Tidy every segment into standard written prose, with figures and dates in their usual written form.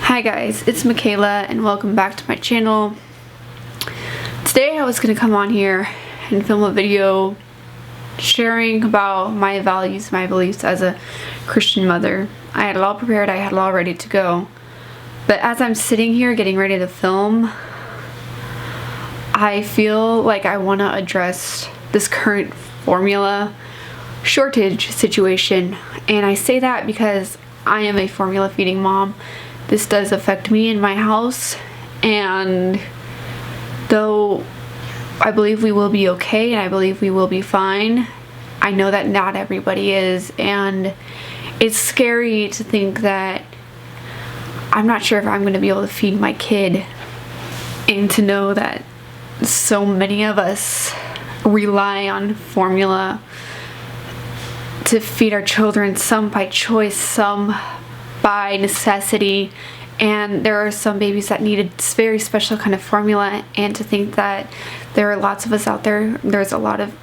Hi guys, it's Machaela and welcome back to my channel. Today I was going to come on here and film a video sharing about my values, my beliefs as a Christian mother. I had it all prepared, I had it all ready to go. But as I'm sitting here getting ready to film, I feel like I want to address this current formula shortage situation. And I say that because I am a formula feeding mom. This does affect me in my house, and though I believe we will be okay and I believe we will be fine, I know that not everybody is, and it's scary to think that I'm not sure if I'm going to be able to feed my kid, and to know that so many of us rely on formula to feed our children, some by choice, some by necessity, and there are some babies that need a very special kind of formula. And to think that there are lots of us out there, there's a lot of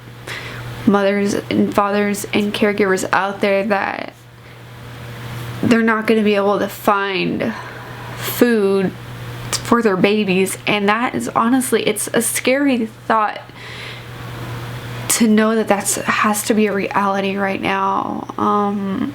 mothers and fathers and caregivers out there that they're not going to be able to find food for their babies, and that is honestly, it's a scary thought to know that has to be a reality right now.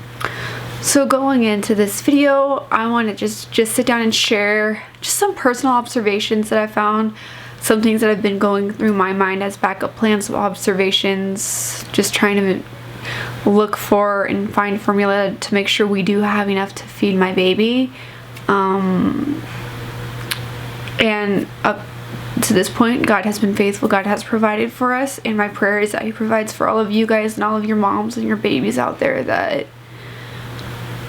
So going into this video, I want to just sit down and share just some personal observations that I found, some things that have been going through my mind as backup plans of observations, just trying to look for and find formula to make sure we do have enough to feed my baby. And up to this point, God has been faithful. God has provided for us, and my prayer is that He provides for all of you guys and all of your moms and your babies out there that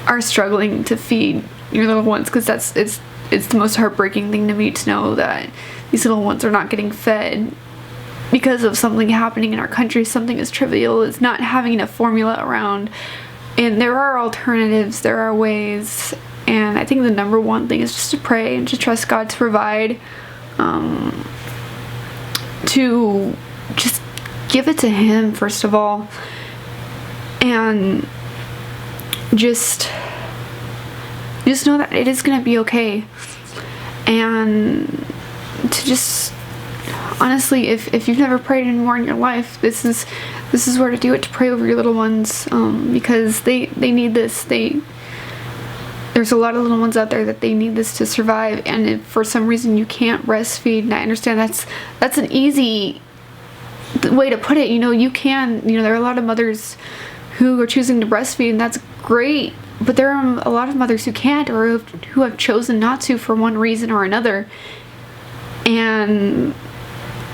are struggling to feed your little ones, because it's the most heartbreaking thing to me to know that these little ones are not getting fed because of something happening in our country, something as trivial as not having enough formula around. And there are alternatives, there are ways, and I think the number one thing is just to pray and to trust God to provide, to just give it to Him first of all, and just know that it is going to be okay. And to just honestly, if you've never prayed anymore in your life, this is where to do it, to pray over your little ones, because they need this. There's a lot of little ones out there that they need this to survive, and if for some reason you can't breastfeed, and I understand that's an easy way to put it, you can, there are a lot of mothers who are choosing to breastfeed, and that's great, but there are a lot of mothers who can't, or who have chosen not to for one reason or another. And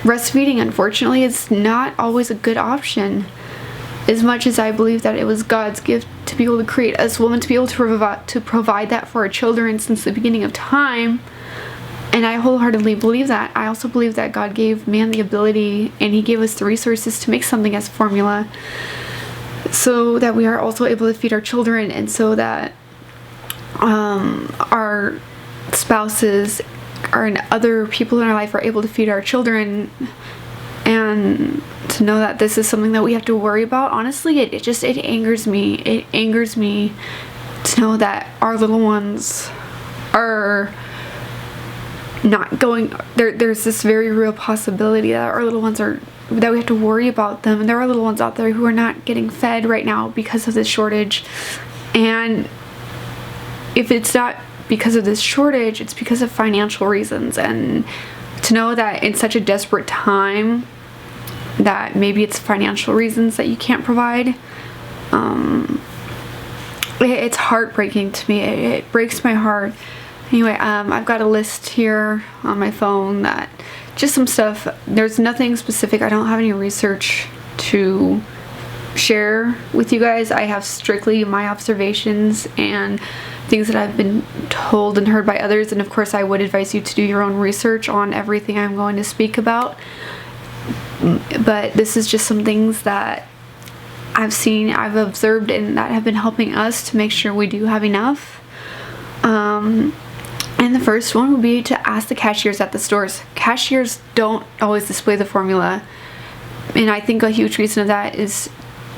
breastfeeding, unfortunately, is not always a good option. As much as I believe that it was God's gift to be able to create us women, to be able to provide that for our children since the beginning of time, and I wholeheartedly believe that, I also believe that God gave man the ability, and He gave us the resources to make something as formula, so that we are also able to feed our children, and so that our spouses and other people in our life are able to feed our children. And to know that this is something that we have to worry about, honestly, it angers me. It angers me to know that our little ones are not going, there's this very real possibility that our little ones that we have to worry about them, and there are little ones out there who are not getting fed right now because of this shortage. And if it's not because of this shortage, it's because of financial reasons. And to know that in such a desperate time that maybe it's financial reasons that you can't provide, it's heartbreaking to me. It breaks my heart. Anyway, I've got a list here on my phone that just some stuff. There's nothing specific. I don't have any research to share with you guys. I have strictly my observations and things that I've been told and heard by others, and of course I would advise you to do your own research on everything I'm going to speak about. But this is just some things that I've seen, I've observed, and that have been helping us to make sure we do have enough. And the first one would be to ask the cashiers at the stores. Cashiers don't always display the formula, and I think a huge reason of that is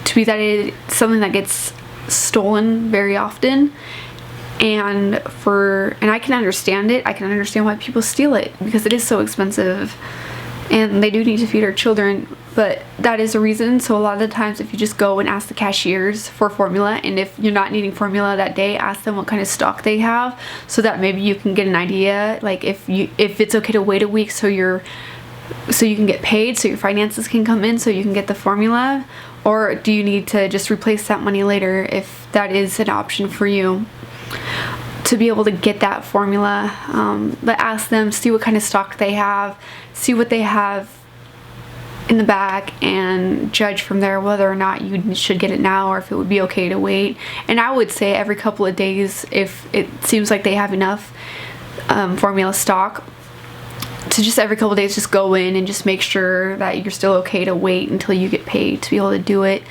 to be that it's something that gets stolen very often. And I can understand it. I can understand why people steal it, because it is so expensive and they do need to feed our children, but that is a reason. So a lot of the times, if you just go and ask the cashiers for formula, and if you're not needing formula that day, ask them what kind of stock they have, so that maybe you can get an idea, like if it's okay to wait a week so you can get paid, so your finances can come in, so you can get the formula, or do you need to just replace that money later, if that is an option for you to be able to get that formula. But ask them, see what kind of stock they have, see what they have in the back, and judge from there whether or not you should get it now or if it would be okay to wait. And I would say every couple of days, if it seems like they have enough formula stock, to just every couple of days just go in and just make sure that you're still okay to wait until you get paid to be able to do it.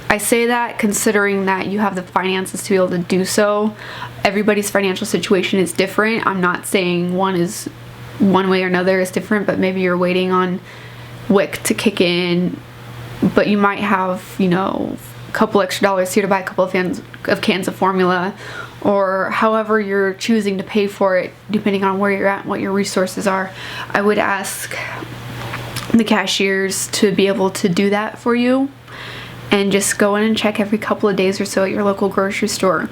I say that considering that you have the finances to be able to do so. Everybody's financial situation is different. I'm not saying one way or another is different, but maybe you're waiting on WIC to kick in, but you might have, a couple extra dollars here to buy a couple of cans of formula, or however you're choosing to pay for it, depending on where you're at and what your resources are. I would ask the cashiers to be able to do that for you, and just go in and check every couple of days or so at your local grocery store.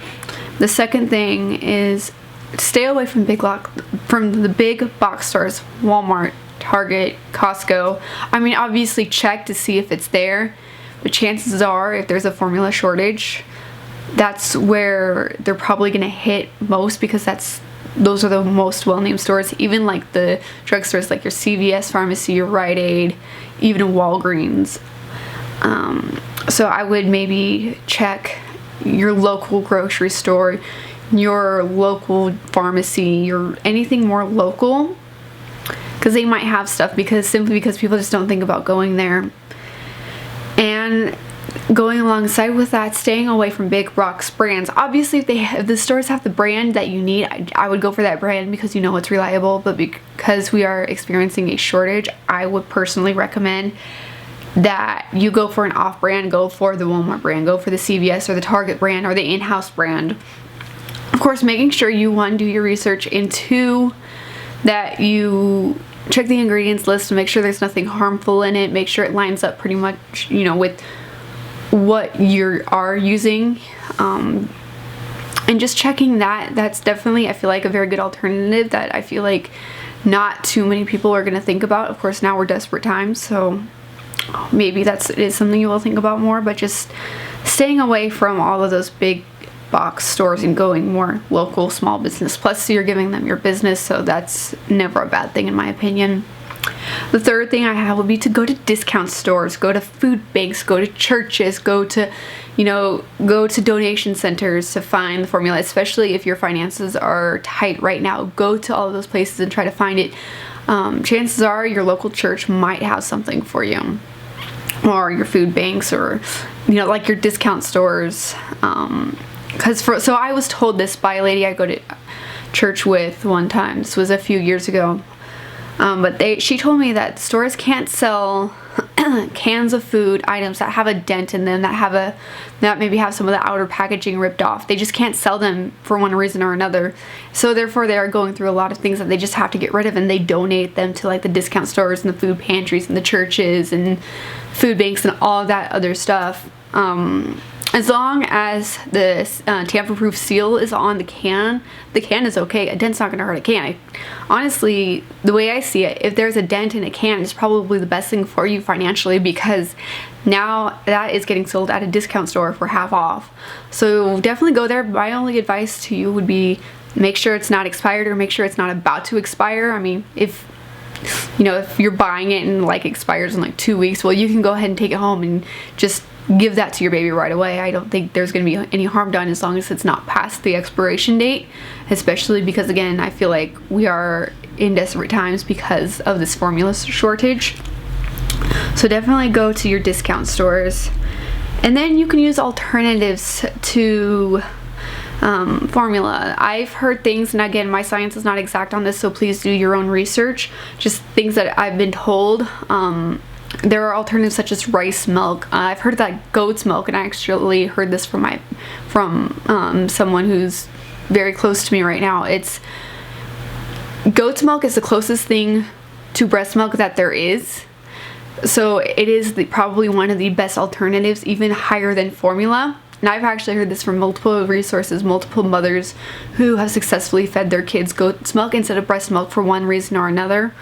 The second thing is stay away from the big box stores, Walmart, Target, Costco. I mean, obviously check to see if it's there, but chances are, if there's a formula shortage, that's where they're probably gonna hit most, because those are the most well-named stores. Even like the drugstores, like your CVS pharmacy, your Rite Aid, even Walgreens. So I would maybe check your local grocery store, your local pharmacy, anything more local, because they might have stuff, simply because people just don't think about going there. And going alongside with that, staying away from big box brands. Obviously, if the stores have the brand that you need, I would go for that brand because it's reliable. But because we are experiencing a shortage, I would personally recommend that you go for an off-brand, go for the Walmart brand, go for the CVS or the Target brand or the in-house brand. Of course, making sure you, one, do your research, and two, that you check the ingredients list to make sure there's nothing harmful in it, make sure it lines up pretty much, with what you are using, and just checking that's definitely, I feel like, a very good alternative that I feel like not too many people are going to think about. Of course, now we're desperate times, so maybe it is something you will think about more, but just staying away from all of those big box stores and going more local, small business. Plus, you're giving them your business, so that's never a bad thing in my opinion. The third thing I have would be to go to discount stores, go to food banks, go to churches, go to donation centers to find the formula, especially if your finances are tight right now. Go to all of those places and try to find it. Chances are your local church might have something for you, or your food banks, or like your discount stores. So I was told this by a lady I go to church with one time. This was a few years ago. But she told me that stores can't sell cans of food items that have a dent in them, that maybe have some of the outer packaging ripped off. They just can't sell them for one reason or another. So therefore, they are going through a lot of things that they just have to get rid of, and they donate them to like the discount stores and the food pantries and the churches and food banks and all of that other stuff. As long as the tamper-proof seal is on the can is okay. A dent's not going to hurt a can. Honestly, the way I see it, if there's a dent in a can, it's probably the best thing for you financially, because now that is getting sold at a discount store for half off. So definitely go there. My only advice to you would be make sure it's not expired, or make sure it's not about to expire. I mean, if you're buying it and like expires in like 2 weeks, well, you can go ahead and take it home and just give that to your baby right away. I don't think there's going to be any harm done as long as it's not past the expiration date, especially because, again, I feel like we are in desperate times because of this formula shortage. So definitely go to your discount stores, and then you can use alternatives to formula. I've heard things, and again, my science is not exact on this, so please do your own research, just things that I've been told. there are alternatives such as rice milk. I've heard that goat's milk, and I actually heard this from someone who's very close to me right now. It's goat's milk is the closest thing to breast milk that there is. So it is probably one of the best alternatives, even higher than formula. And I've actually heard this from multiple resources, multiple mothers who have successfully fed their kids goat's milk instead of breast milk for one reason or another.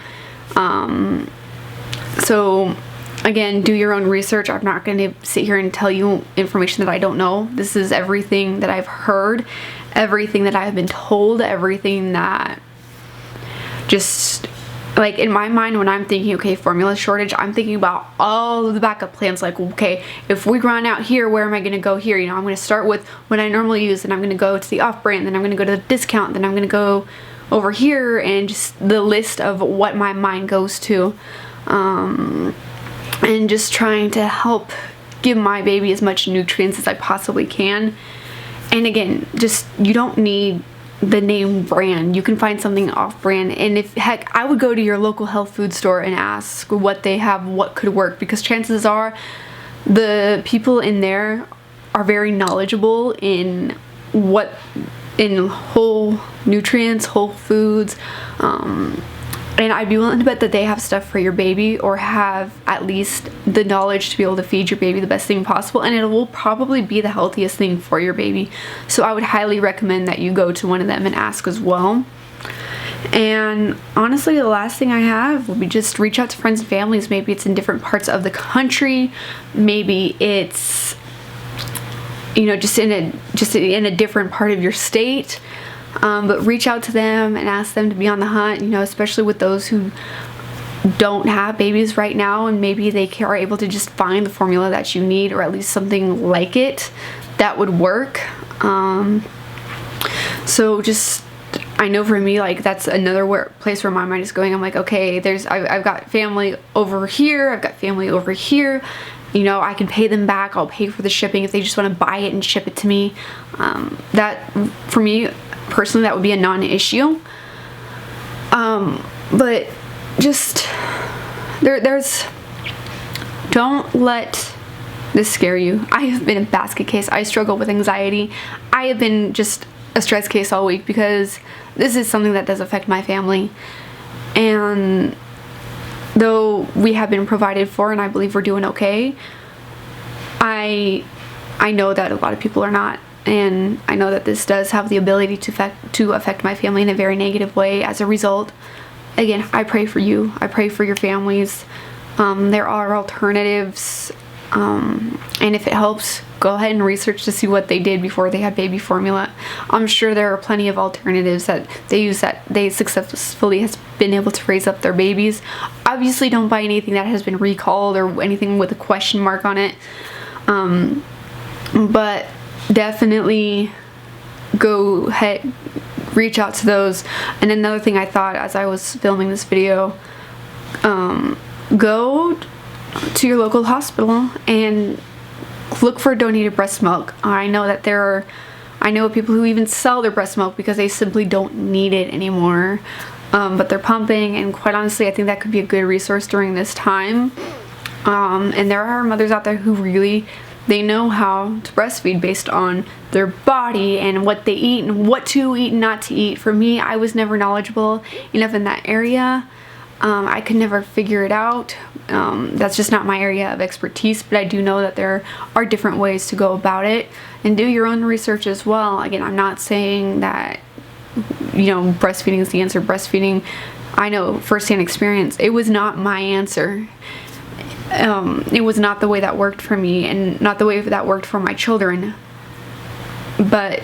So again, do your own research. I'm not going to sit here and tell you information that I don't know. This is everything that I've heard, everything that I've been told, everything that just, like, in my mind, when I'm thinking, okay, formula shortage, I'm thinking about all of the backup plans. Like, okay, if we run out here, where am I going to go here? You know, I'm going to start with what I normally use, and I'm going to go to the off-brand, then I'm going to go to the discount, then I'm going to go over here, and just the list of what my mind goes to. And just trying to help give my baby as much nutrients as I possibly can. And again, just, you don't need the name brand. You can find something off-brand, and if, heck, I would go to your local health food store and ask what they have, what could work, because chances are the people in there are very knowledgeable in whole nutrients, whole foods, and I'd be willing to bet that they have stuff for your baby, or have at least the knowledge to be able to feed your baby the best thing possible, and it will probably be the healthiest thing for your baby. So I would highly recommend that you go to one of them and ask as well. And honestly, the last thing I have would be just reach out to friends and families. Maybe it's in different parts of the country, maybe it's, you know, just in a different part of your state. But reach out to them and ask them to be on the hunt, you know, especially with those who don't have babies right now, and maybe they are able to just find the formula that you need, or at least something like it that would work. So just, I know for me, like, that's another place where my mind is going. I'm like, okay, I've got family over here, I've got family over here. You know, I can pay them back, I'll pay for the shipping if they just want to buy it and ship it to me. That, for me personally, that would be a non-issue. But just, don't let this scare you. I have been a basket case. I struggle with anxiety. I have been just a stress case all week, because this is something that does affect my family. And though we have been provided for, and I believe we're doing okay, I know that a lot of people are not. And I know that this does have the ability to affect my family in a very negative way as a result. Again, I pray for you. I pray for your families. There are alternatives. And if it helps, go ahead and research to see what they did before they had baby formula. I'm sure there are plenty of alternatives that they use that they successfully has been able to raise up their babies. Obviously, don't buy anything that has been recalled or anything with a question mark on it. But definitely go ahead, reach out to those. And another thing I thought as I was filming this video, go to your local hospital and look for donated breast milk. I know that I know people who even sell their breast milk because they simply don't need it anymore, but they're pumping, and quite honestly, I think that could be a good resource during this time. And there are mothers out there who really, they know how to breastfeed based on their body and what they eat and what to eat and not to eat. For me, I was never knowledgeable enough in that area. I could never figure it out. That's just not my area of expertise, but I do know that there are different ways to go about it, and do your own research as well. Again, I'm not saying that, you know, breastfeeding is the answer. Breastfeeding, I know firsthand experience, it was not my answer. It was not the way that worked for me, and not the way that worked for my children. But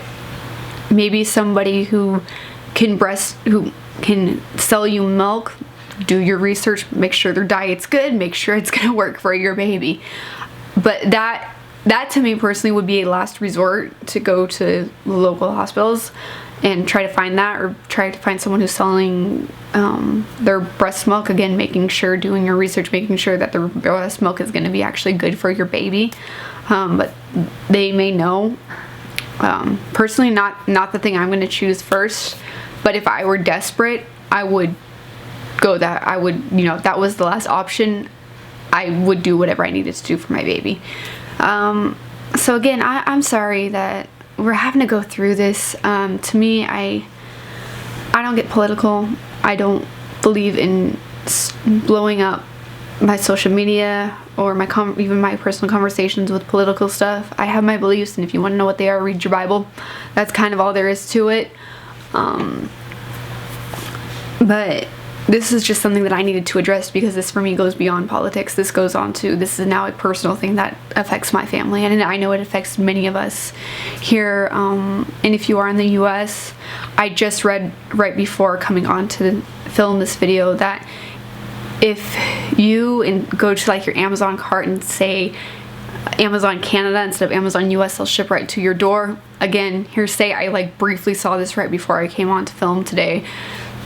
maybe somebody who can sell you milk, do your research, make sure their diet's good, make sure it's gonna work for your baby. But that to me personally would be a last resort, to go to local hospitals and try to find that, or try to find someone who's selling their breast milk. Again, making sure, doing your research, making sure that the breast milk is going to be actually good for your baby. But they may know. Personally, not the thing I'm going to choose first, but if I were desperate, I would go that. I would, you know, if that was the last option, I would do whatever I needed to do for my baby. So again, I'm sorry that we're having to go through this. To me, I don't get political. I don't believe in blowing up my social media or even my personal conversations with political stuff. I have my beliefs, and if you want to know what they are, read your Bible. That's kind of all there is to it. But this is just something that I needed to address, because this for me goes beyond politics. This is now a personal thing that affects my family, and I know it affects many of us here. And if you are in the US, I just read right before coming on to film this video that if you go to like your Amazon cart and say Amazon Canada instead of Amazon US, they'll ship right to your door. Again, hearsay, I like briefly saw this right before I came on to film today.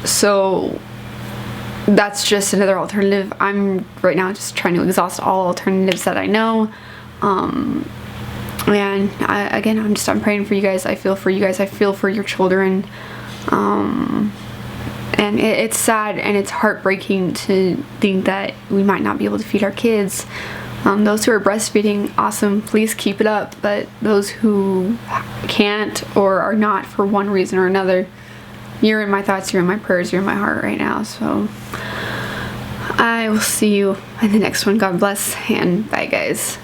So that's just another alternative. I'm right now just trying to exhaust all alternatives that I know. And again, I'm praying for you guys. I feel for you guys. I feel for your children. And it's sad and it's heartbreaking to think that we might not be able to feed our kids. Those who are breastfeeding, awesome, please keep it up. But those who can't or are not for one reason or another, you're in my thoughts, you're in my prayers, you're in my heart right now. So I will see you in the next one. God bless, and bye guys.